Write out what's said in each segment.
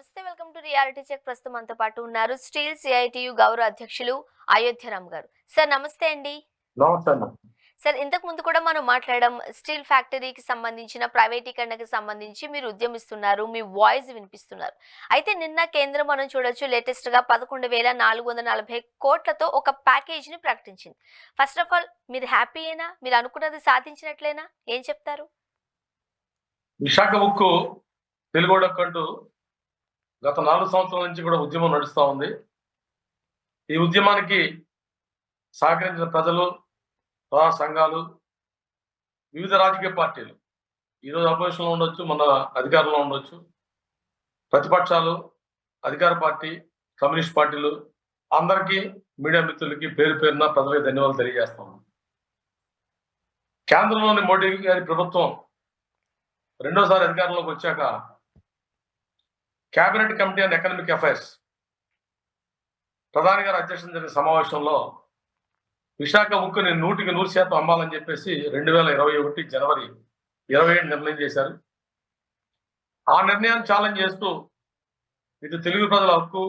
నమస్తే, welcome to reality check. ప్రస్తుతం మనతో పాటు ఉన్నారు స్టీల్ సిఐటియు గౌరవ అధ్యక్షులు అయోధ్యరామ్ గారు. సార్ నమస్తే అండి. నమస్తే అన్న. సార్, ఇంతకు ముందు కూడా మనం మాట్లాడడం స్టీల్ ఫ్యాక్టరీకి సంబంధించిన ప్రైవేటీకరణకు సంబంధించి మీరు ఉద్యమిస్తున్నారు, మీ వాయిస్ వినిపిస్తున్నారు. అయితే నిన్న కేంద్రం మనం చూడొచ్చు, లేటెస్ట్ గా 11,440 కోట్లతో ఒక ప్యాకేజ్ ని ప్రకటించింది. ఫస్ట్ ఆఫ్ ఆల్ మీరు హ్యాపీయేనా? మీరు అనుకున్నది సాధించినట్లేనా? ఏం చెప్తారు? విశాఖ ఉక్కు తెలుగోడకంటూ గత 4 సంవత్సరాల నుంచి కూడా ఉద్యమం నడుస్తూ ఉంది. ఈ ఉద్యమానికి సహకరించిన ప్రజలు, ప్రజా సంఘాలు, వివిధ రాజకీయ పార్టీలు, ఈరోజు అపోజిషన్లో ఉండొచ్చు, మన అధికారంలో ఉండొచ్చు, ప్రతిపక్షాలు, అధికార పార్టీ, కమ్యూనిస్ట్ పార్టీలు, అందరికీ, మీడియా మిత్రులకి పేరు పేరున ప్రజలకి ధన్యవాదాలు తెలియజేస్తాం. కేంద్రంలోని మోడీ గారి ప్రభుత్వం రెండోసారి అధికారంలోకి వచ్చాక cabinet committee on economic affairs ప్రధాని గారి అధ్యక్షతన జరిగిన సమావేశంలో విశాఖ ఉక్కుని 100% అమ్మాలని చెప్పేసి 2021 జనవరి 27 నిర్ణయం చేశారు. ఆ నిర్ణయాన్ని ఛాలెంజ్ చేస్తూ ఇది తెలుగు ప్రజల హక్కు,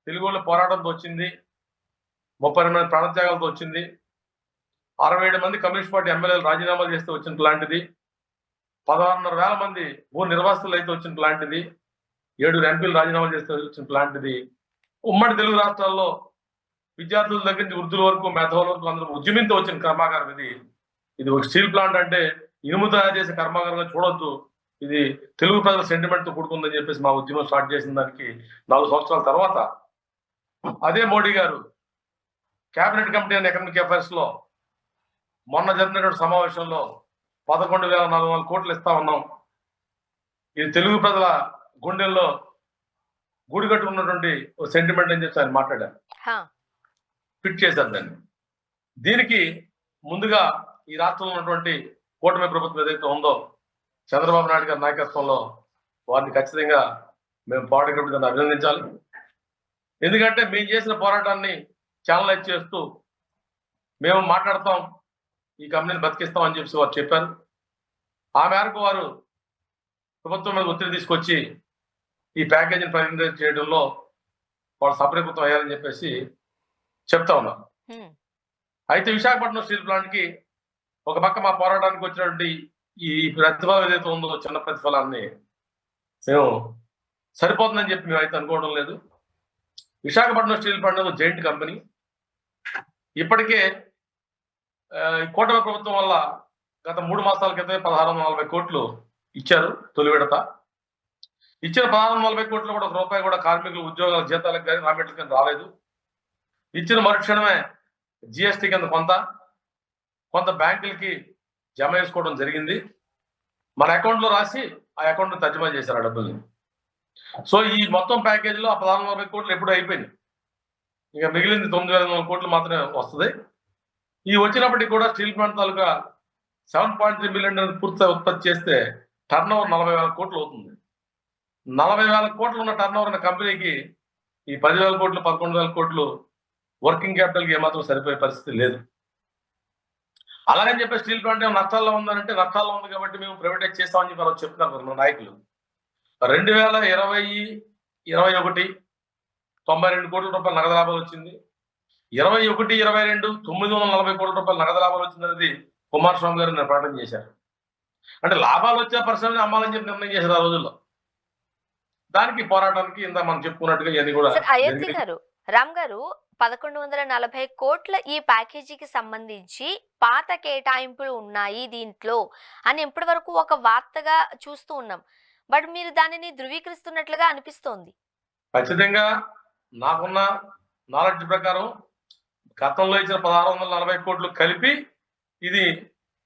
తెలుగు వాళ్ళ పోరాటంతో వచ్చింది, 32 మంది ప్రాణత్యాగాలతో వచ్చింది, 67 మంది కమ్యూనిస్ట్ పార్టీ ఎమ్మెల్యేలు రాజీనామాలు చేస్తే వచ్చిన లాంటిది, 16,500 మంది భూ నిర్వాసితులు అయితే వచ్చిన లాంటిది, 7 ఎంపీలు రాజీనామాలు చేస్తే వచ్చిన లాంటిది. ఉమ్మడి తెలుగు రాష్ట్రాల్లో విద్యార్థుల దగ్గర నుంచి వృద్ధుల వరకు, మేధావుల వరకు అందరూ ఉద్యమింతో వచ్చిన కర్మాగారం ఇది. ఇది ఒక స్టీల్ ప్లాంట్ అంటే ఇనుము తయారు చేసే కర్మాగారంగా చూడొద్దు, ఇది తెలుగు ప్రజల సెంటిమెంట్ తో కూడుకుందని చెప్పేసి మా ఉద్యమం స్టార్ట్ చేసిన దానికి 4 సంవత్సరాల తర్వాత అదే మోడీ గారు cabinet committee on economic affairs లో మొన్న జరిగినటువంటి సమావేశంలో 11,440 కోట్లు ఇస్తా ఉన్నాం, ఇది తెలుగు ప్రజల గుండెల్లో గూడుగట్టు ఉన్నటువంటి సెంటిమెంట్ అని చెప్పి ఆయన మాట్లాడారు, ఫిట్ చేశారు దాన్ని. దీనికి ముందుగా ఈ రాష్ట్రంలో ఉన్నటువంటి కూటమి ప్రభుత్వం ఏదైతే ఉందో చంద్రబాబు నాయుడు గారి నాయకత్వంలో వారిని ఖచ్చితంగా మేము పోరాట కమిటీని అభినందించాలి. ఎందుకంటే మేము చేసిన పోరాటాన్ని ఛానలైజ్ చేస్తూ మేము మాట్లాడతాం, ఈ కంపెనీని బతికిస్తాం అని చెప్పి వారు చెప్పారు. ఆ మేరకు వారు ప్రభుత్వం మీద ఒత్తిడి తీసుకొచ్చి ఈ ప్యాకేజీని ప్రకటన చేయడంలో వాళ్ళు సఫలీకృతం అయ్యారని చెప్పేసి చెప్తా ఉన్నారు. అయితే విశాఖపట్నం స్టీల్ ప్లాంట్ కి ఒక పక్క మా పోరాటానికి వచ్చినటువంటి ఈ ప్రతిఫలం ఏదైతే ఉందో, చిన్న ప్రతిఫలాన్ని మేము సరిపోతుందని చెప్పి మేము అయితే అనుకోవడం లేదు. విశాఖపట్నం స్టీల్ ప్లాంట్ అనేది జైంట్ కంపెనీ. ఇప్పటికే కూటమి ప్రభుత్వం వల్ల గత 3 మాసాల క్రితమే 1,640 కోట్లు ఇచ్చారు తొలి విడత. ఇచ్చిన 1,640 కోట్లు కూడా 1 రూపాయి కూడా కార్మికులు ఉద్యోగాల జీతాలకు కానీ రాబెట్లకు కానీ రాలేదు. ఇచ్చిన మరుక్షణమే జిఎస్టీ కింద కొంత బ్యాంకులకి జమ చేసుకోవడం జరిగింది. మన అకౌంట్లో రాసి ఆ అకౌంట్ తర్జుమా చేశారు ఆ డబ్బుల్ని. సో ఈ మొత్తం ప్యాకేజీలో ఆ 1,640 కోట్లు ఎప్పుడూ అయిపోయింది. ఇక మిగిలింది 9,500 కోట్లు మాత్రమే వస్తుంది. ఈ వచ్చినప్పటికీ కూడా స్టీల్ ప్లాంట్ తాలూకా 7.3 మిలియన్ పూర్తిగా ఉత్పత్తి చేస్తే టర్న్ ఓవర్ 40,000 కోట్లు అవుతుంది. 40,000 కోట్లు ఉన్న టర్న్ ఓవర్ ఉన్న కంపెనీకి ఈ 10,000 కోట్లు, 11,000 కోట్లు వర్కింగ్ క్యాపిటల్కి ఏమాత్రం సరిపోయే పరిస్థితి లేదు. అలాగని చెప్పి స్టీల్ ప్లాంట్ ఏమో నష్టాల్లో ఉందంటే నష్టాల్లో ఉంది కాబట్టి మేము ప్రైవేటైజ్ చేస్తామని చెప్పి అలా చెప్తున్నారు మన నాయకులు. 2020, 21 92 కోట్ల రూపాయల నగదు లాభాలు వచ్చింది. 21, 22 940 కోట్ల రూపాయల నగదు లాభాలు వచ్చిందనేది కుమారస్వామి గారు నేను ప్రకటన చేశారు. అంటే లాభాలు వచ్చే పరిశ్రమని అమ్మాలని చెప్పి నిర్ణయం చేశారు ఆ రోజుల్లో. దానికి పోరాటానికి ఇంత మనం చెప్పుకున్నట్టుగా ఇవన్నీ కూడా అయోధ్య గారు, రామ్ గారు, 1140 కోట్ల ఈ ప్యాకేజీకి సంబంధించి పాత కేటాయింపులు ఉన్నాయి దీంట్లో అని ఇప్పటి వరకు ఒక వార్తగా చూస్తూ ఉన్నాం. బట్ మీరు దానిని ధృవీకరిస్తున్నట్లుగా అనిపిస్తోంది. ఖచ్చితంగా నాకున్న నాలెడ్జ్ ప్రకారం గతంలో ఇచ్చిన 1,640 కోట్లు కలిపి ఇది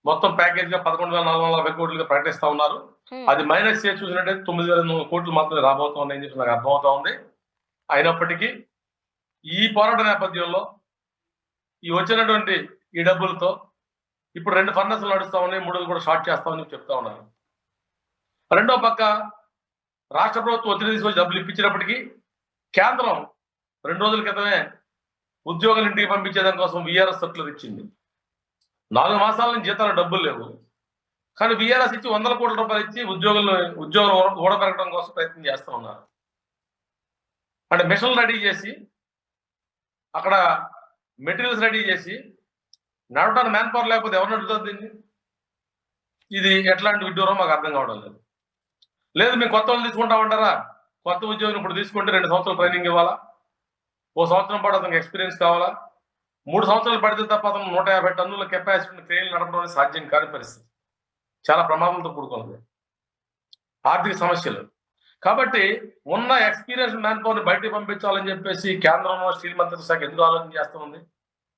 మొత్తం ప్యాకేజ్ గా 11,440 కోట్లుగా ప్రకటిస్తా ఉన్నారు. అది మైనస్ చేసి చూసినట్టయితే 9,000 కోట్లు మాత్రమే రాబోతున్నాయని చెప్పి నాకు అర్థమవుతా ఉంది. అయినప్పటికీ ఈ పోరాట నేపథ్యంలో ఈ వచ్చినటువంటి ఈ డబ్బులతో ఇప్పుడు 2 ఫర్నెస్లు నడుస్తా ఉన్నాయి, 3 కూడా షార్ట్ చేస్తామని చెప్తా ఉన్నారు. రెండో పక్క రాష్ట్ర ప్రభుత్వం ఒత్తిడి తీసుకొచ్చి డబ్బులు ఇప్పించినప్పటికీ కేంద్రం 2 రోజుల క్రితమే ఉద్యోగులు ఇంటికి పంపించేదాని కోసం విఆర్ఎస్ సర్కులర్ ఇచ్చింది. 4 మాసాల నుంచి జీతాలు డబ్బులు లేవు, కానీ విఆర్ఎస్ ఇచ్చి 100 కోట్ల రూపాయలు ఇచ్చి ఉద్యోగులు ఊడబెరగడం కోసం ప్రయత్నం చేస్తూ ఉన్నారు. అంటే మిషన్లు రెడీ చేసి అక్కడ మెటీరియల్స్ రెడీ చేసి నడవడానికి మ్యాన్ పవర్ లేకపోతే ఎవరు నడుపుతుంది దీన్ని? ఇది ఎట్లాంటి విడ్డూరం మాకు అర్థం కావడం లేదు. లేదు మేము కొత్త వాళ్ళు తీసుకుంటామంటారా? కొత్త ఉద్యోగం ఇప్పుడు తీసుకుంటే 2 సంవత్సరాలు ట్రైనింగ్ ఇవ్వాలా? ఓ సంవత్సరం పాటు అతనికి ఎక్స్పీరియన్స్ కావాలా? 3 సంవత్సరాలు పడితే తప్ప అతను 150 టన్నుల కెపాసిటీ క్రెయిన్లు నడపడం అనేది సాధ్యం కాని పరిస్థితి. చాలా ప్రమాదంతో కూడుకున్నది, ఆర్థిక సమస్యలు. కాబట్టి ఉన్న ఎక్స్పీరియన్స్ మ్యాన్ పవర్ని బయటకు పంపించాలని చెప్పేసి కేంద్రంలో స్టీల్ మంత్రిత్వ శాఖ ఎందుకు ఆలోచన చేస్తుంది?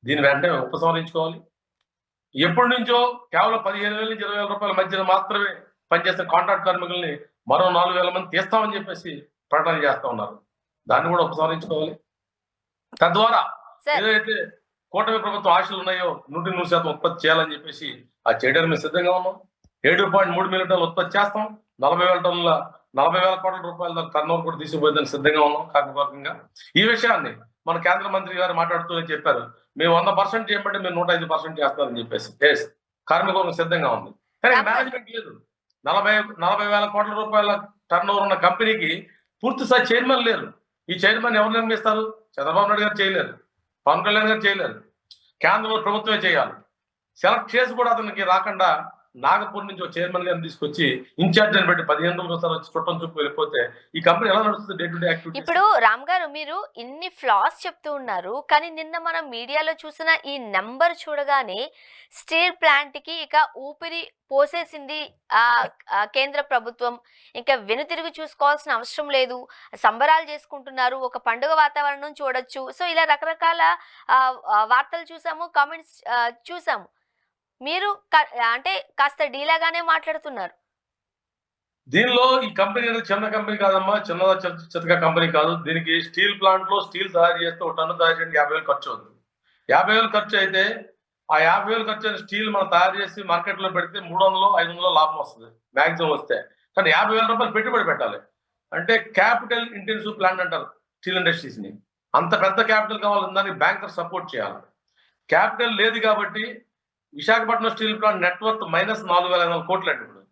దీని వెంటనే ఉపసంహరించుకోవాలి. ఎప్పటి నుంచో కేవలం 15,000 నుంచి 20,000 రూపాయల మధ్యన మాత్రమే పనిచేస్తున్న కాంట్రాక్ట్ కార్మికుల్ని మరో 4,000 మంది తీస్తామని చెప్పేసి ప్రకటన చేస్తా ఉన్నారు. దాన్ని కూడా ఉపసంహరించుకోవాలి. తద్వారా ఏదైతే కూటమి ప్రభుత్వం ఆశలు ఉన్నాయో 100% ఉత్పత్తి చేయాలని చెప్పేసి ఆ చేయడానికి మేము సిద్ధంగా ఉన్నాం. 7.3 మిలియన్ టన్నులు ఉత్పత్తి చేస్తాం. 40,000 టన్నుల 40,000 కోట్ల రూపాయల టర్నోవర్ కూడా తీసుకుపోయేదానికి సిద్ధంగా ఉన్నాం కార్మికవర్గంగా. ఈ విషయాన్ని మన కేంద్ర మంత్రి గారు మాట్లాడుతూ చెప్పారు, మేము 100% చేయమంటే మేము 105% చేస్తామని చెప్పేసి. కార్మికవర్గం సిద్ధంగా ఉంది, కానీ మేనేజ్మెంట్ లేదు. 40,000 కోట్ల రూపాయల టర్నోవర్ ఉన్న కంపెనీకి పూర్తి స్థాయి చైర్మన్ లేరు. ఈ చైర్మన్ ఎవరు నిర్మిస్తారు? చంద్రబాబు నాయుడు గారు చేయలేరు, పవన్ కళ్యాణ్ గారు చేయలేరు, కేంద్రంలో ప్రభుత్వమే చేయాలి. సెలెక్ట్ చేసి కూడా అతనికి రాకుండా నాగపూర్ నుంచి ఒక చైర్మన్ గారిని తీసుకొచ్చి ఇన్ఛార్జ్ అని పెట్టి 15 రోజులు ఒకసారి వచ్చి చుట్టం చూపు వెళ్ళిపోతే ఈ కంపెనీ ఎలా నడుస్తుంది? Day to day activity. ఇప్పుడు రామ్ గారు, మీరు ఇన్ని ఫ్లాస్ చెప్తూ ఉన్నారు, కానీ నిన్న మనం మీడియాలో చూసిన ఈ నెంబర్ చూడగానే స్టీల్ ప్లాంట్ కి ఇక ఊపిరి పోసేసింది కేంద్ర ప్రభుత్వం. ఇంకా వెనుతిరిగి చూసుకోవాల్సిన అవసరం లేదు, సంబరాలు చేసుకుంటున్నారు, ఒక పండుగ వాతావరణం చూడొచ్చు. సో ఇలా రకరకాల వార్తలు చూసాము, కామెంట్స్ చూసాము. మీరు అంటే కాస్త డీలాగానే మాట్లాడుతున్నారు. దీనిలో ఈ కంపెనీ అనేది చిన్న కంపెనీ కాదమ్మా, చిన్నగా కంపెనీ కాదు. దీనికి స్టీల్ ప్లాంట్ లో స్టీల్ తయారు చేస్తే ఒక టన్ను తయారు చేయడానికి 50,000 ఖర్చు అవుతుంది. 50,000 ఖర్చు అయితే ఆ 50,000 ఖర్చు అయిన స్టీల్ మనం తయారు చేసి మార్కెట్ లో పెడితే 300-500 లాభం వస్తుంది మాక్సిమం వస్తే. కానీ 50,000 రూపాయలు పెట్టుబడి పెట్టాలి. అంటే క్యాపిటల్ ఇంటెన్సివ్ ప్లాంట్ అంటారు స్టీల్ ఇండస్ట్రీస్ ని. అంత పెద్ద క్యాపిటల్ కావాలని దానికి బ్యాంకర్ సపోర్ట్ చేయాలి. క్యాపిటల్ లేదు కాబట్టి విశాఖపట్నం స్టీల్ ప్లాంట్ నెట్వర్త్ -4,500 కోట్లు అంటే ఇప్పుడు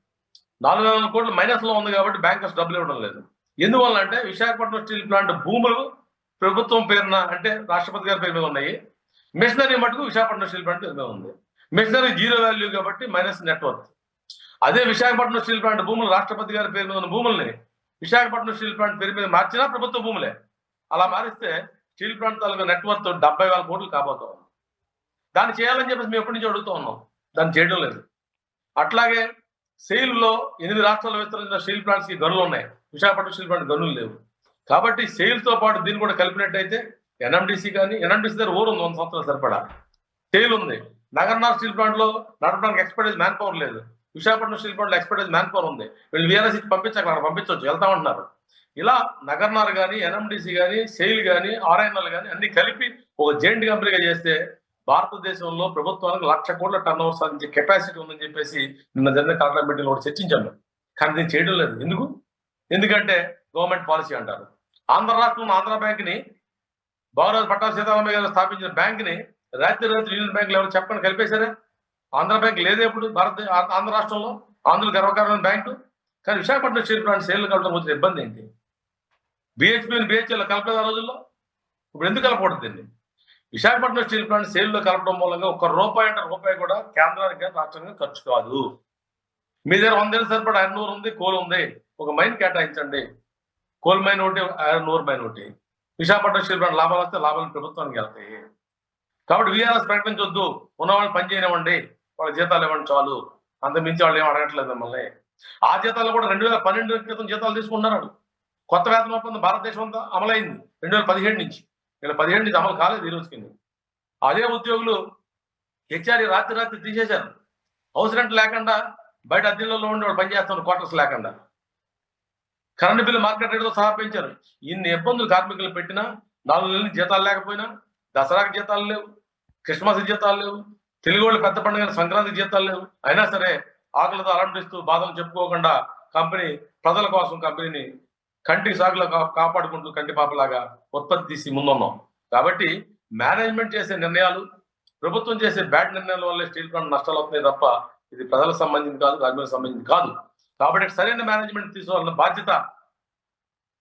4,500 కోట్లు మైనస్ లో ఉంది కాబట్టి బ్యాంకర్స్ డబ్బులు ఇవ్వడం లేదు. ఎందువల్ల అంటే విశాఖపట్నం స్టీల్ ప్లాంట్ భూములు ప్రభుత్వం పేరున అంటే రాష్ట్రపతి గారి పేరు మీద ఉన్నాయి. మిషనరీ మటుకు విశాఖపట్నం స్టీల్ ప్లాంట్ పేరు మీద ఉంది. మిషనరీ 0 వాల్యూ కాబట్టి మైనస్ నెట్వర్త్. అదే విశాఖపట్నం స్టీల్ ప్లాంట్ భూములు రాష్ట్రపతి గారి పేరు మీద ఉన్న భూముల్ని విశాఖపట్నం స్టీల్ ప్లాంట్ పేరు మీద మార్చినా ప్రభుత్వ భూములే. అలా మారిస్తే స్టీల్ ప్లాంట్ తాలూకా నెట్వర్త్ 70,000 కోట్లు కాబోతా ఉంది. దాన్ని చేయాలని చెప్పేసి మేము ఎప్పటి నుంచి అడుగుతూ ఉన్నాం, దాన్ని చేయడం లేదు. అట్లాగే సెయిల్లో 8 రాష్ట్రాలు విస్తరించిన స్టీల్ ప్లాంట్స్ కి గనులు ఉన్నాయి, విశాఖపట్నం స్టీల్ ప్లాంట్ గనులు లేవు. కాబట్టి సెయిల్ తో పాటు దీన్ని కూడా కలిపినట్టయితే ఎన్ఎండిసి కానీ, ఎన్ఎండిసి దగ్గర ఊరు ఉంది 100 సంవత్సరాలు సరిపడా, సెయిల్ ఉంది. నగర్నార్ స్టీల్ ప్లాంట్ లో నడపడానికి ఎక్స్పర్టైజ్ మ్యాన్ పవర్ లేదు. విశాఖపట్నం స్టీల్ ప్లాంట్ లో ఎక్స్పర్టైజ్ మ్యాన్ పవర్ ఉంది. వీళ్ళు వీఆర్ఎస్ పంపించాక అక్కడ పంపించవచ్చు, వెళ్తామంటున్నారు. ఇలా నగర్నార్ కానీ, ఎన్ఎండిసి కానీ, సెయిల్ కానీ, ఆర్ఐఎన్ఎల్ కానీ అన్ని కలిపి ఒక జాయింట్ కంపెనీగా చేస్తే భారతదేశంలో ప్రభుత్వానికి 1,00,000 కోట్ల టర్న్ ఓవర్ సాధించే కెపాసిటీ ఉందని చెప్పేసి నిన్న జరిగిన కలెక్టర్ మీటింగ్ కూడా చర్చించాము. కానీ దీన్ని చేయడం లేదు. ఎందుకంటే గవర్నమెంట్ పాలసీ అంటారు. ఆంధ్ర రాష్ట్రంలో ఆంధ్ర బ్యాంక్ ని బాలరాజు పట్టాభి సీతారామయ్య గారు స్థాపించిన బ్యాంక్ ని రాత్రి యూనియన్ బ్యాంకులు ఎవరు చెప్పని కలిపేశారే. ఆంధ్ర బ్యాంక్ లేదే ఇప్పుడు ఆంధ్ర రాష్ట్రంలో, ఆంధ్రులు గర్వకారమైన బ్యాంకు. కానీ విశాఖపట్నం స్టీల్ ప్లాంట్ సేల్ కలపడం వచ్చిన ఇబ్బంది ఏంటి? బిహెచ్పిని బిహెచ్ఎల్ కలపలేదు ఆ రోజుల్లో, ఇప్పుడు ఎందుకు కలపకూడదు దీన్ని? విశాఖపట్నం స్టీల్ ప్లాంట్ సేల్లో కలపడం మూలంగా ₹1 కూడా కేంద్రానికి కానీ రాష్ట్రానికి ఖర్చు కాదు. మీ దగ్గర 100 ఏళ్ళు సరిపడా ఐరన్ ఓర్ ఉంది, కోల్ ఉంది, ఒక మైన్ కేటాయించండి. కోల్ మైన్ ఒకటి, ఐరన్ ఓర్ మైన్ ఒకటి. విశాఖపట్నం స్టీల్ ప్లాంట్ లాభాలు వస్తే లాభాలు ప్రభుత్వానికి వెళ్తాయి. కాబట్టి వీఆర్ఎస్ ప్రకటించొద్దు, ఉన్నవాళ్ళు పని చేయనివ్వండి, వాళ్ళ జీతాలు ఇవ్వండి చాలు, అంత మించి వాళ్ళు ఏం అడగట్లేదు మిమ్మల్ని. ఆ జీతాలు కూడా 2012 క్రితం జీతాలు తీసుకున్నారు. కొత్త వేతన ఒప్పందం భారతదేశం అంతా అమలైంది 2017 నుంచి. 2017 నుంచి అమలు కాలేదు ఈ రోజుకి. అదే ఉద్యోగులు హెచ్ఆర్ఈ రాత్రి తీసేశారు. హౌస్ రెంట్ లేకుండా బయట అద్దెల్లో ఉండి వాళ్ళు పనిచేస్తున్నారు, క్వార్టర్స్ లేకుండా. కరెంట్ బిల్లు మార్కెట్ రేటుతో సహా పెంచారు. ఇన్ని ఇబ్బందులు కార్మికులు పెట్టినా 4 నెలల జీతాలు లేకపోయినా, దసరాకి జీతాలు లేవు, క్రిస్మస్ జీతాలు లేవు, తెలుగు వాళ్ళు పెద్ద పండుగ సంక్రాంతి జీతాలు లేవు. అయినా సరే ఆకలితో అలంటిస్తూ బాధలు చెప్పుకోకుండా కంపెనీ ప్రజల కోసం కంపెనీని కంటి సాగులో కాపాడుకుంటూ కంటి పాపలాగా ఉత్పత్తి తీసి ముందున్నాం. కాబట్టి మేనేజ్మెంట్ చేసే నిర్ణయాలు, ప్రభుత్వం చేసే బ్యాడ్ నిర్ణయాల వల్లే స్టీల్ ప్లాంట్ నష్టాలు అవుతున్నాయి తప్ప ఇది ప్రజలకు సంబంధించి కాదు, కార్మికులకు సంబంధించి కాదు. కాబట్టి సరైన మేనేజ్మెంట్ తీసుకోవాలన్న బాధ్యత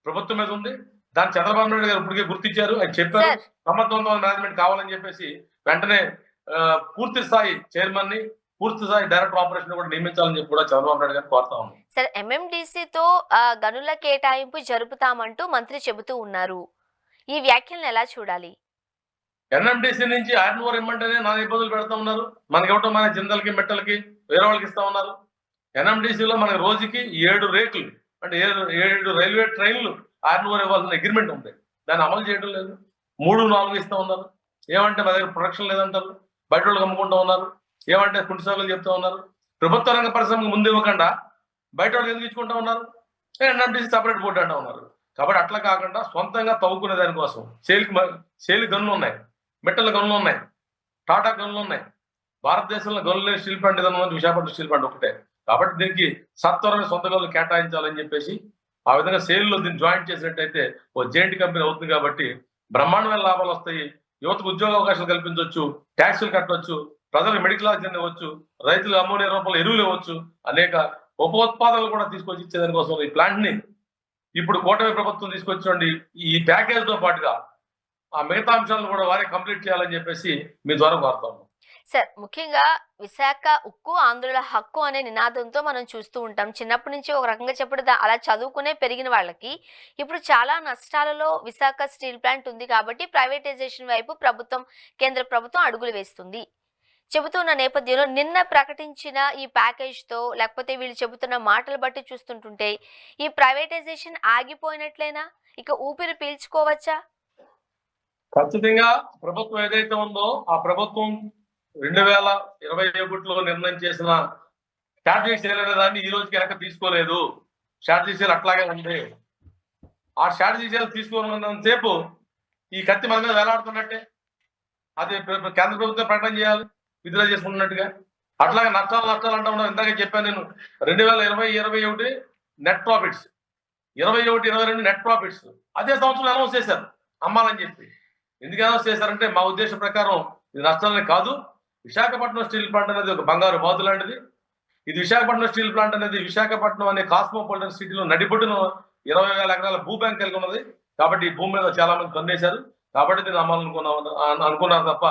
ప్రభుత్వం మీద ఉంది. దాన్ని చంద్రబాబు నాయుడు గారు ఇప్పటికే గుర్తించారు, ఆయన చెప్పారు సార్ సమర్థవంతమైన మేనేజ్మెంట్ కావాలని చెప్పేసి వెంటనే పూర్తి స్థాయి చైర్మన్ ని, పూర్తి స్థాయి డైరెక్టర్ ఆపరేషన్ కూడా నియమించాలని చెప్పి కూడా చంద్రబాబు నాయుడు గారు కోరుతా ఉన్నాం. సార్ ఎంఎండిసితో గనుల కేటాయింపు జరుపుతామంటూ మంత్రి చెబుతూ ఉన్నారు. ఈ వ్యాఖ్యలను ఎలా చూడాలి? ఎన్ఎండిసి నుంచి ఐరన్ ఓర్ ఇమ్మంటేనే నా ఇబ్బందులు పెడతా ఉన్నారు. మనకి ఇవ్వటం మన జిందలకి మెట్టలకి వేరే వాళ్ళకి ఇస్తా ఉన్నారు. ఎన్ఎండిసిలో మనకి రోజుకి 7 రేకులు అంటే 7 రైల్వే ట్రైన్లు ఐరన్ ఓర్ ఇవ్వాల్సిన అగ్రిమెంట్ ఉంది. దాన్ని అమలు చేయడం లేదు. 3-4 ఇస్తా ఉన్నారు. ఏమంటే మా దగ్గర ప్రొడక్షన్ లేదంటారు, బయట వాళ్ళకి అమ్ముకుంటా ఉన్నారు. ఏమంటే కుంటి సాగులు చెప్తా ఉన్నారు. ప్రభుత్వ రంగ పరిశ్రమకు ముందు ఇవ్వకుండా బయట వాళ్ళకి ఎందుకు ఇచ్చుకుంటా ఉన్నారు? ఎన్ఎండిసి సపరేట్ బోర్డు అంటా ఉన్నారు. కాబట్టి అట్లా కాకుండా సొంతంగా తవ్వుకునే దానికోసం సేలి గనులు ఉన్నాయి, మెట్టల గనులు ఉన్నాయి, టాటా గనులు ఉన్నాయి. భారతదేశంలో గనులు లేని స్టీల్ ప్లాంట్ ఏదైనా ఉంది విశాఖపట్నం స్టీల్ ప్లాంట్ ఒకటే. కాబట్టి దీనికి సత్వరమైన సొంత గనులు కేటాయించాలని చెప్పేసి ఆ విధంగా సేల్లో దీన్ని జాయింట్ చేసినట్టయితే ఓ జెయింట్ కంపెనీ అవుతుంది. కాబట్టి బ్రహ్మాండమైన లాభాలు వస్తాయి. యువతకు ఉద్యోగ అవకాశాలు కల్పించవచ్చు, ట్యాక్సులు కట్టవచ్చు, ప్రజలకు మెడికల్ ఆక్సిజన్ ఇవ్వచ్చు, రైతులు అమ్మోనియా రూపంలో ఎరువులు ఇవ్వచ్చు, అనేక ఉపోత్పాదనలు కూడా తీసుకొచ్చి ఇచ్చేదానికోసం ఈ ప్లాంట్ ని ఇప్పుడు కూటమి ప్రభుత్వం తీసుకొచ్చి ఈ ప్యాకేజ్ తో పాటుగా ఆ మిగతా అంశాలను కూడా వారే కంప్లీట్ చేయాలని చెప్పేసి మీ ద్వారా కోరుతాము. సార్ ముఖ్యంగా విశాఖ ఉక్కు ఆంధ్రుల హక్కు అనే నినాదంతో మనం చూస్తూ ఉంటాం. చిన్నప్పటి నుంచి ఒక రకంగా చెప్పడం అలా చదువుకునే పెరిగిన వాళ్ళకి ఇప్పుడు చాలా నష్టాలలో విశాఖ స్టీల్ ప్లాంట్ ఉంది. కాబట్టి ప్రైవేటైజేషన్ వైపు కేంద్ర ప్రభుత్వం అడుగులు వేస్తుంది చెబుతున్న నేపథ్యంలో నిన్న ప్రకటించిన ఈ ప్యాకేజ్ తో లేకపోతే వీళ్ళు చెబుతున్న మాటలు బట్టి చూస్తుంటుంటే ఈ ప్రైవేటైజేషన్ ఆగిపోయినట్లేనా? ఇక ఊపిరి పీల్చుకోవచ్చా? ఖచ్చితంగా ప్రభుత్వం ఏదైతే ఉందో ఆ ప్రభుత్వం 2021లో నిర్ణయం చేసిన ఛార్జీ సేల్ అనే దాన్ని ఈ రోజుకి వెనక తీసుకోలేదు. ఛార్జీ సేల్ అట్లాగే ఉంది. ఆ ఛార్జీ సేల్ తీసుకోనంతసేపు ఈ కత్తి మన మీద వేలాడుతున్నట్టే. అది కేంద్ర ప్రభుత్వం ప్రకటన చేయాలి విడుదల చేసుకున్నట్టుగా. అట్లాగే నష్టాలు అంటా ఉన్నాం. ఇందాక చెప్పాను నేను 2020-21 నెట్ ప్రాఫిట్స్, 21-22 నెట్ ప్రాఫిట్స్ అదే సంవత్సరం అనౌన్స్ చేశారు అమ్మాలని చెప్పి. ఎందుకు అనౌన్స్ చేశారంటే మా ఉద్దేశం ప్రకారం ఇది నష్టాలనే కాదు, విశాఖపట్నం స్టీల్ ప్లాంట్ అనేది ఒక బంగారు బాతు లాంటిది. ఇది విశాఖపట్నం స్టీల్ ప్లాంట్ అనేది విశాఖపట్నం అనే కాస్మోపాలిటన్ సిటీలో నడిబొడ్డున 20,000 ఎకరాల భూ బ్యాంక్ కలిగి ఉన్నది. కాబట్టి ఈ భూమి మీద చాలా మంది కన్నేశారు. కాబట్టి దీన్ని అనుకున్నారు తప్ప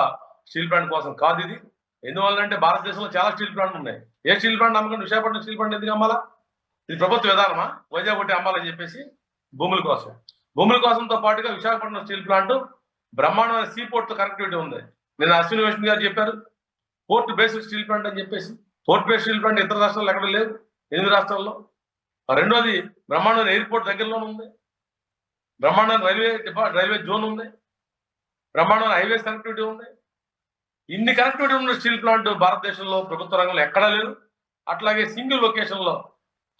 స్టీల్ ప్లాంట్ కోసం కాదు ఇది. ఎందువల్లంటే భారతదేశంలో చాలా స్టీల్ ప్లాంట్లు ఉన్నాయి. ఏ స్టీల్ ప్లాంట్ అమ్మకండి విశాఖపట్నం స్టీల్ ప్లాంట్ ఎందుకు అమ్మాలా? ఇది ప్రభుత్వ విధానమా? వైజాగ్ ఒకటి అమ్మాలని చెప్పేసి భూముల కోసంతో పాటుగా విశాఖపట్నం స్టీల్ ప్లాంట్ బ్రహ్మాండమైన సీ పోర్ట్ తో కనెక్టివిటీ ఉంది. నేను అశ్విని వైష్ణవ్ గారు చెప్పారు పోర్ట్ బేస్డ్ స్టీల్ ప్లాంట్ అని చెప్పేసి. పోర్ట్ బేస్డ్ స్టీల్ ప్లాంట్ ఇతర రాష్ట్రాల్లో ఎక్కడ లేదు, 8 రాష్ట్రాల్లో. రెండోది బ్రహ్మాండమైన ఎయిర్పోర్ట్ దగ్గరలోనే ఉంది, బ్రహ్మాండమైన రైల్వే జోన్ ఉంది, బ్రహ్మాండమైన హైవేస్ కనెక్టివిటీ ఉంది. ఇన్ని కనెక్టివిటీ ఉన్న స్టీల్ ప్లాంట్ భారతదేశంలో ప్రభుత్వ రంగంలో ఎక్కడా లేదు. అట్లాగే సింగిల్ లొకేషన్ లో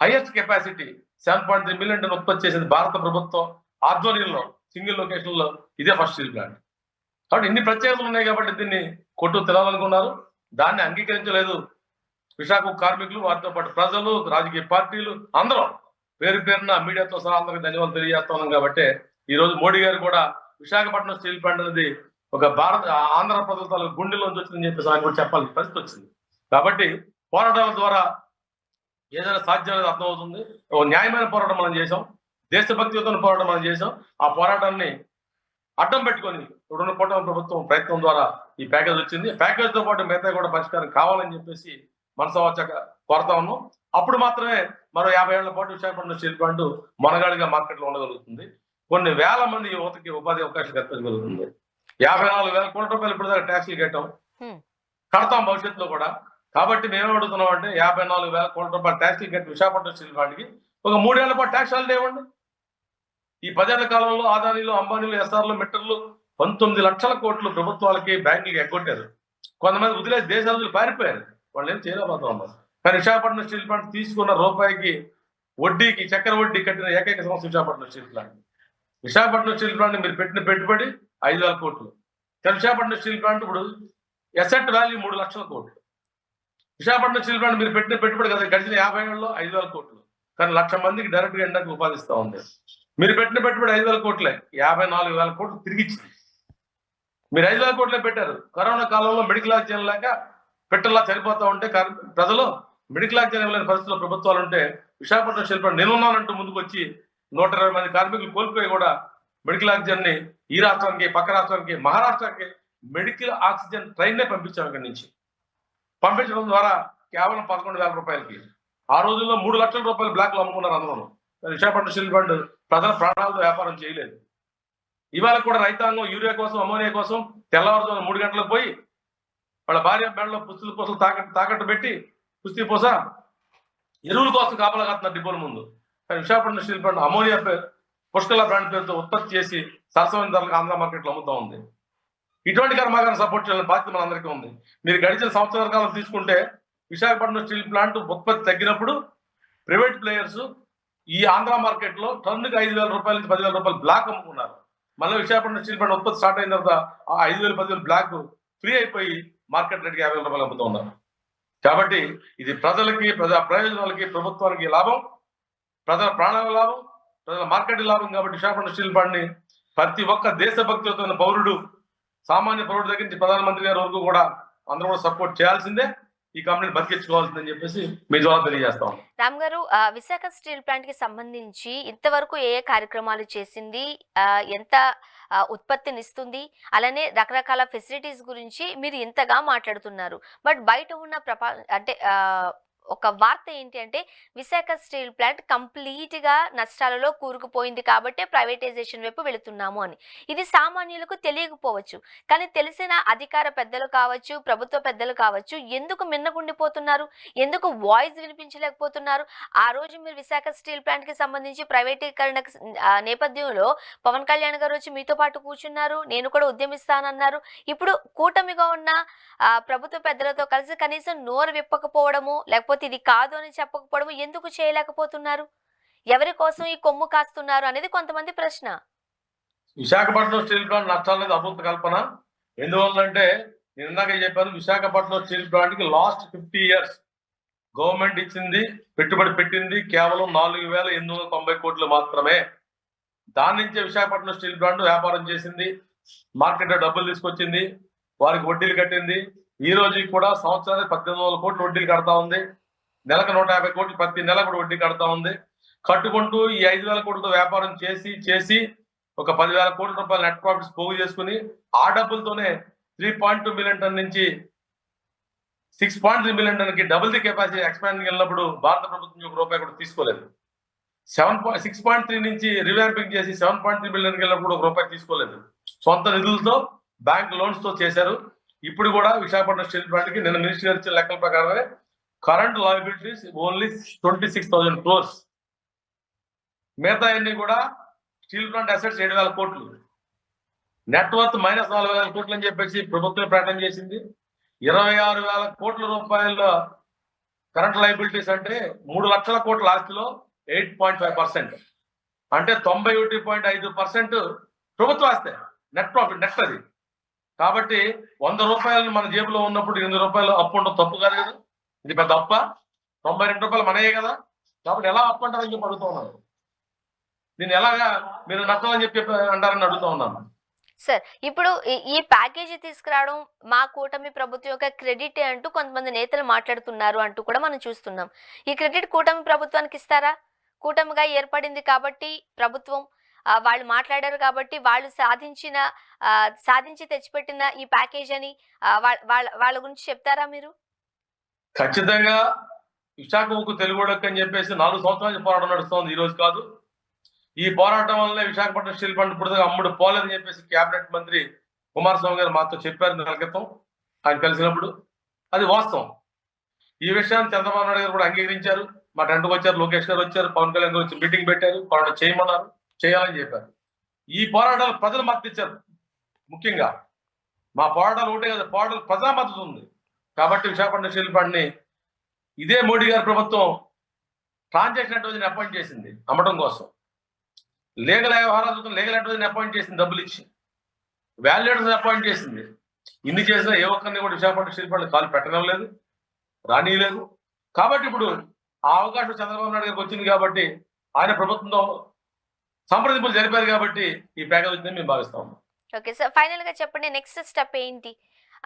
హైయెస్ట్ కెపాసిటీ 7.3 మిలియన్ టన్ ఉత్పత్తి చేసింది భారత ప్రభుత్వం ఆధ్వర్యంలో. సింగిల్ లొకేషన్ లో ఇదే ఫస్ట్ స్టీల్ ప్లాంట్. కాబట్టి ఇన్ని ప్రత్యేకతలు ఉన్నాయి కాబట్టి దీన్ని కొట్టు తినాలనుకున్నారు. దాన్ని అంగీకరించలేదు విశాఖ కార్మికులు, వారితో పాటు ప్రజలు, రాజకీయ పార్టీలు అందరూ పేరున మీడియాతో సహా అందరికి ధన్యవాదాలు తెలియజేస్తా ఉన్నాం. కాబట్టి ఈ రోజు మోడీ గారు కూడా విశాఖపట్నం స్టీల్ ప్లాంట్ అనేది ఒక ఆంధ్ర ప్రజల గుండెలోంచి వచ్చిందని చెప్పేసి ఆయన కూడా చెప్పాల్సిన పరిస్థితి వచ్చింది. కాబట్టి పోరాటాల ద్వారా ఏదైనా సాధ్యం అనేది అర్థమవుతుంది. ఒక న్యాయమైన పోరాటం మనం చేసాం, దేశభక్తియుత పోరాటం మనం చేసాం. ఆ పోరాటాన్ని అడ్డం పెట్టుకొని ఇప్పుడున్న కూటమి ప్రభుత్వం ప్రయత్నం ద్వారా ఈ ప్యాకేజ్ వచ్చింది. ప్యాకేజ్ తో పాటు మిగతా కూడా పరిష్కారం కావాలని చెప్పేసి మనసా వచ్చాక కోరుతా ఉన్నాం. అప్పుడు మాత్రమే మరో 50 ఏళ్ల పాటు విశాఖపట్నం స్టీల్ ప్లాంట్ మనగాడిగా మార్కెట్లో ఉండగలుగుతుంది. కొన్ని వేల మంది యువతకి ఉపాధి అవకాశాలు కల్పించగలుగుతుంది. 54,000 కోట్ల రూపాయలు ఇప్పుడు దాకా ట్యాక్స్లు కడతాం భవిష్యత్తులో కూడా. కాబట్టి మేము అడుగుతున్నాం అంటే 54,000 కోట్ల రూపాయల ట్యాక్స్లు కట్టి విశాఖపట్నం స్టీల్ ప్లాంట్కి ఒక 3 ఏళ్ల పాటు ట్యాక్స్ హాలిడే ఇవ్వండి. ఈ 10 ఏళ్ల కాలంలో ఆదానీలు, అంబానీలు, ఎస్ఆర్లు, మిట్టర్లు 19 లక్షల కోట్లు ప్రభుత్వాలకి బ్యాంకులకి ఎగ్గొట్టారు. కొంతమంది వదిలేసి దేశాలు పారిపోయారు. వాళ్ళు ఏం చేయలేకపోతా ఉన్నారు. కానీ విశాఖపట్నం స్టీల్ ప్లాంట్ తీసుకున్న రూపాయికి వడ్డీకి చక్కెర వడ్డీ కట్టిన ఏకైక సంస్థ Visakhapatnam steel plant. Visakhapatnam steel plant మీరు పెట్టిన పెట్టుబడి 5,000 కోట్లు. కానీ విశాఖపట్నం స్టీల్ ప్లాంట్ ఇప్పుడు ఎసెట్ వాల్యూ 3 లక్షల కోట్లు. విశాఖపట్నం స్టీల్ ప్లాంట్ మీరు పెట్టిన పెట్టుబడి కదా గడిచిన 50 ఏళ్ళలో 5,000 కోట్లు. కానీ 1,00,000 మందికి డైరెక్ట్ గా ఎండకు ఉపాధిస్తూ ఉంది. మీరు పెట్టిన పెట్టుబడి 5,000 కోట్లే, 54,000 కోట్లు తిరిగి ఇచ్చింది. మీరు 5,000 కోట్లే పెట్టారు. కరోనా కాలంలో మెడికల్ ఆక్సిజన్ లేక పెట్టల్లా చనిపోతా ఉంటే ప్రజలు మెడికల్ ఆక్సిజన్ ఇవ్వలేని పరిస్థితుల్లో ప్రభుత్వాలు ఉంటే విశాఖపట్నం స్టీల్ ప్లాంట్ నేనున్నానంటూ ముందుకు వచ్చి 120 మంది కార్మికులు కోల్పోయి కూడా మెడికల్ ఆక్సిజన్ ని ఈ రాష్ట్రానికి, పక్క రాష్ట్రానికి, మహారాష్ట్రకి మెడికల్ ఆక్సిజన్ ట్రైన్నే పంపించాం ఇక్కడి నుంచి. పంపించడం ద్వారా కేవలం 11,000 రూపాయలకి ఆ రోజుల్లో 3 లక్షల రూపాయలు బ్లాక్ లో అమ్ముకున్నారు అందరూ. విశాఖపట్నం స్టీల్ ప్లాంట్ ప్రజల ప్రాణాలతో వ్యాపారం చేయలేదు. ఇవాళ కూడా రైతాంగం యూరియా కోసం, అమోనియా కోసం తెల్లవారుజామున 3 గంటలకు పోయి వాళ్ళ భార్య బెడలో పుస్తల కోసం తాకట్టు పెట్టి కుస్తీ పోస ఎరువుల కోసం కాపలా కాస్తున్నారు డిపోల ముందు. కానీ Visakhapatnam steel plant ammonia పుష్కల brand పేరుతో ఉత్పత్తి చేసి సరసమైన ధరలకు ఆంధ్ర మార్కెట్లో అమ్ముతూ ఉంది. ఇటువంటి కర్మాగారం సపోర్ట్ చేయాలని బాధ్యత మనందరికీ ఉంది. మీరు గడిచిన సంవత్సరాల కాలం తీసుకుంటే విశాఖపట్నం స్టీల్ ప్లాంట్ ఉత్పత్తి తగ్గినప్పుడు ప్రైవేట్ ప్లేయర్స్ ఈ ఆంధ్ర మార్కెట్ లో టన్నుకి 5,000 రూపాయల నుంచి 10,000 రూపాయలు బ్లాక్ అమ్ముకున్నారు. మళ్ళీ విశాఖపట్నం స్టీల్ ప్లాంట్ ఉత్పత్తి స్టార్ట్ అయిన తర్వాత ఆ 5,000 10,000 బ్లాక్ ఫ్రీ అయిపోయి మార్కెట్ రేట్కి 50,000 రూపాయలు అమ్ముతూ ఉన్నారు. కాబట్టి ఇది ప్రజలకి, ప్రజా ప్రయోజనాలకి, ప్రభుత్వానికి లాభం, ప్రజల ప్రాణాల లాభం, ప్రజల మార్కెట్ లాభం. కాబట్టి విశాఖపట్నం స్టీల్ ప్లాంట్ ని ప్రతి ఒక్క దేశభక్తితో ఉన్న పౌరుడు, సామాన్య పౌరుడు దగ్గర నుంచి ప్రధానమంత్రి గారి వరకు కూడా అందరూ కూడా సపోర్ట్ చేయాల్సిందే. ఈ కంపెనీని బతికించుకోవాల్సిందని చెప్పేసి మీ జవాబు తెలియజేస్తాం. రామ్ గారు, విశాఖ స్టీల్ ప్లాంట్ కి సంబంధించి ఇంతవరకు ఏ కార్యక్రమాలు చేసింది, ఎంత ఉత్పత్తినిస్తుంది, అలానే రకరకాల ఫెసిలిటీస్ గురించి మీరు ఇంతగా మాట్లాడుతున్నారు. బట్ బయట ఉన్న అంటే ఒక వార్త ఏంటి అంటే విశాఖ స్టీల్ ప్లాంట్ కంప్లీట్ గా నష్టాలలో కూరుకుపోయింది కాబట్టి ప్రైవేటైజేషన్ వైపు వెళుతున్నాము అని. ఇది సామాన్యులకు తెలియకపోవచ్చు, కానీ తెలిసిన అధికార పెద్దలు కావచ్చు, ప్రభుత్వ పెద్దలు కావచ్చు, ఎందుకు మిన్నకుండిపోతున్నారు, ఎందుకు వాయిస్ వినిపించలేకపోతున్నారు? ఆ రోజు మీరు విశాఖ స్టీల్ ప్లాంట్ కి సంబంధించి ప్రైవేటీకరణ నేపథ్యంలో పవన్ కళ్యాణ్ గారు వచ్చి మీతో పాటు కూర్చున్నారు, నేను కూడా ఉద్యమిస్తానన్నారు. ఇప్పుడు కూటమిగా ఉన్న ప్రభుత్వ పెద్దలతో కలిసి కనీసం నోరు విప్పకపోవడము, లేకపోతే ఇది కాదు అని చెప్పకపోవడము ఎందుకు చేయలేకపోతున్నారు? ఎవరి కోసం ఈ కొమ్ము కాస్తున్నారు అనేది కొంతమంది ప్రశ్న. విశాఖపట్నం స్టీల్ ప్లాంట్ నష్టాలనేది అభూత కల్పన. ఎందువల్లంటే నేను ఇందాక చెప్పాను, విశాఖపట్నం స్టీల్ ప్లాంట్ కి లాస్ట్ 50 ఇయర్స్ గవర్నమెంట్ ఇచ్చింది, పెట్టుబడి పెట్టింది కేవలం 4,890 కోట్లు మాత్రమే. దాని నుంచే విశాఖపట్నం స్టీల్ ప్లాంట్ వ్యాపారం చేసింది, మార్కెట్లో డబ్బులు తీసుకొచ్చింది, వారికి వడ్డీలు కట్టింది. ఈ రోజుకి కూడా సంవత్సరానికి 1,800 కోట్లు వడ్డీలు కడతా ఉంది. నెలకు 150 కోట్లు ప్రతి నెల కూడా వడ్డీ కడతా ఉంది. కట్టుకుంటూ ఈ 5,000 కోట్లతో వ్యాపారం చేసి ఒక 10,000 కోట్ల రూపాయల నెట్ ప్రాఫిట్స్ పోగు చేసుకుని ఆ డబ్బులతోనే 3.2 మిలియన్ టన్ నుంచి 6.3 మిలియన్ టన్ కి డబుల్ ది కెపాసిటీ ఎక్స్పాండింగ్ వెళ్ళినప్పుడు భారత ప్రభుత్వం ఒక రూపాయి కూడా తీసుకోలేదు. 6.3 నుంచి రివాంపింగ్ చేసి 7.3 మిలియన్ వెళ్ళినప్పుడు ఒక రూపాయి తీసుకోలేదు. సొంత నిధులతో బ్యాంక్ లోన్స్ తో చేశారు. ఇప్పుడు కూడా విశాఖపట్నం స్టీల్ ప్లాంట్ కి నిన్న మినిస్టర్ గారు ఇచ్చిన లెక్కల ప్రకారమే కరెంట్ లయబిలిటీస్ ఓన్లీ 26,000 crores. మిగతా అన్ని కూడా స్టీల్ ప్లాంట్ అసెట్స్ 7,000 కోట్లు, నెట్వర్త్ -4,000 కోట్లు అని చెప్పేసి ప్రభుత్వం ప్రకటన చేసింది. 26,000 కోట్ల రూపాయల కరెంట్ లయబిలిటీస్ అంటే 3 లక్షల కోట్ల ఆస్తిలో 8.5%, అంటే 91.5% ప్రభుత్వ ఆస్తే నెట్ ప్రాఫిట్, నెట్ అది. కాబట్టి 100 రూపాయలు మన జేబులో ఉన్నప్పుడు 8 రూపాయలు అప్పు ఉండడం తప్పు కాదు కదా. ఇది పెద్ద అప్ప. 92 రూపాయలు మనయే కదా. కాబట్టి ఎలా అప్పు అంటారని చెప్పి అడుగుతా ఉన్నాను. దీన్ని ఎలాగా మీరు నష్టం అని చెప్పి అంటారని అడుగుతా ఉన్నాను. సార్, ఇప్పుడు ఈ ప్యాకేజీ తీసుకురావడం మా కూటమి ప్రభుత్వం యొక్క క్రెడిట్ అంటూ కొంతమంది నేతలు మాట్లాడుతున్నారు అంటూ కూడా మనం చూస్తున్నాం. ఈ క్రెడిట్ కూటమి ప్రభుత్వానికి ఇస్తారా? కూటమిగా ఏర్పడింది కాబట్టి ప్రభుత్వం, వాళ్ళు మాట్లాడారు కాబట్టి వాళ్ళు సాధించి తెచ్చిపెట్టిన ఈ ప్యాకేజ్ అని వాళ్ళ గురించి చెప్తారా మీరు? ఖచ్చితంగా విశాఖ ఉక్కు తెలుగుడకు అని చెప్పేసి 4 సంవత్సరాల పోరాటం నడుస్తుంది, ఈ రోజు కాదు. ఈ పోరాటం వల్లనే విశాఖపట్నం స్టీల్ ప్లాంట్ ఇప్పుడు అమ్ముడు పోలేదని చెప్పేసి కేబినెట్ మంత్రి కుమారస్వామి గారు మాతో చెప్పారు నెల క్రితం ఆయన కలిసినప్పుడు. అది వాస్తవం. ఈ విషయాన్ని చంద్రబాబు నాయుడు గారు కూడా అంగీకరించారు. మా టెంట్కి వచ్చారు, లోకేష్ గారు వచ్చారు, పవన్ కళ్యాణ్ గారు వచ్చి మీటింగ్ పెట్టారు, పోరాటం చేయమన్నారు, చేయాలని చెప్పారు. ఈ పోరాటాలు ప్రజలు మద్దతు ఇచ్చారు. ముఖ్యంగా మా పోరాటాలు ఒకటే కదా, పోరాటాలు ప్రజా మద్దతు ఉంది. కాబట్టి విశాఖపట్నం స్టీల్ ప్లాంట్ ని ఇదే మోడీ గారి ప్రభుత్వం ట్రాన్సాక్షన్ అడ్వైజర్ని అపాయింట్ చేసింది అమ్మడం కోసం. లీగల్ వ్యవహారాలు లీగల్ అడ్వైజర్ని అపాయింట్ చేసింది డబ్బులు ఇచ్చి, వాల్యుయేటర్స్ అపాయింట్ చేసింది. ఇన్ని చేసినా ఏ ఒక్కరిని కూడా విశాఖపట్నం స్టీల్ ప్లాంట్ కాలు పెట్టడం లేదు, రానియలేదు. కాబట్టి ఇప్పుడు ఆ అవకాశం చంద్రబాబు నాయుడు గారికి వచ్చింది కాబట్టి ఆయన ప్రభుత్వంతో సంప్రదింపులు జరిపారు కాబట్టి ఈ ప్యాకేజ్ వచ్చిందని మేము భావిస్తాము. ఓకే సార్, ఫైనల్ గా చెప్పండి, నెక్స్ట్ స్టెప్ ఏంటి?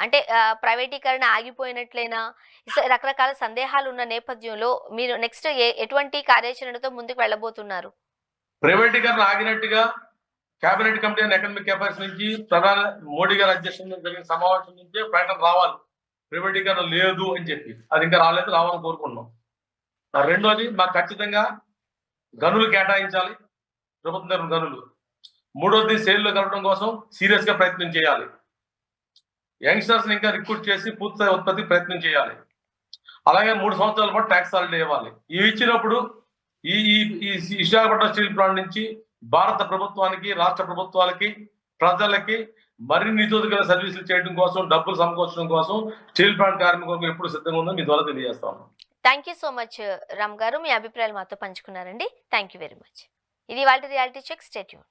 అంటే ప్రైవేటీకరణ ఆగిపోయినట్లేనా? రకరకాల సందేహాలు ఉన్న నేపథ్యంలో మీరు నెక్స్ట్ ఎటువంటి కార్యాచరణతో ముందుకు వెళ్ళబోతున్నారు? ప్రైవేటీకరణ ఆగినట్టుగా cabinet committee and economic affairs నుంచి ప్రధాన మోడీ గారి అధ్యక్షతన జరిగిన సమావేశం నుంచే ప్రకటన రావాలి ప్రైవేటీకరణ లేదు అని చెప్పి. అది ఇంకా రాలేదు, రావాలని కోరుకుంటున్నాం. రెండోది, మాకు ఖచ్చితంగా గనులు కేటాయించాలి, ప్రభుత్వం తరపున గనులు. మూడోది, సేల్లో కలపడం కోసం సీరియస్ గా ప్రయత్నం చేయాలి. యంగ్స్టర్స్ ఇంకా రిక్రూట్ చేసి పూర్తిస్థాయి ఉత్పత్తి ప్రయత్నం చేయాలి. అలాగే 3 సంవత్సరాల పాటు ట్యాక్స్ హాలిడే ఇవ్వాలి. ఇవి ఇచ్చినప్పుడు ఈ ఈ విశాఖపట్నం స్టీల్ ప్లాంట్ నుంచి భారత ప్రభుత్వానికి, రాష్ట్ర ప్రభుత్వాలకి, ప్రజలకి మరిన్ని నిధులుగా సర్వీసులు చేయడం కోసం, డబ్బులు సమకూర్చడం కోసం స్టీల్ ప్లాంట్ కార్మికులకు ఎప్పుడు సిద్ధంగా ఉందో మీ ద్వారా తెలియజేస్తాను. Thank you so much Ram గారు, మీ అభిప్రాయాలు మాతో పంచుకున్నారండి. Thank you very much. ఇది వాళ్ళ రియాలిటీ చెక్. Stay tuned.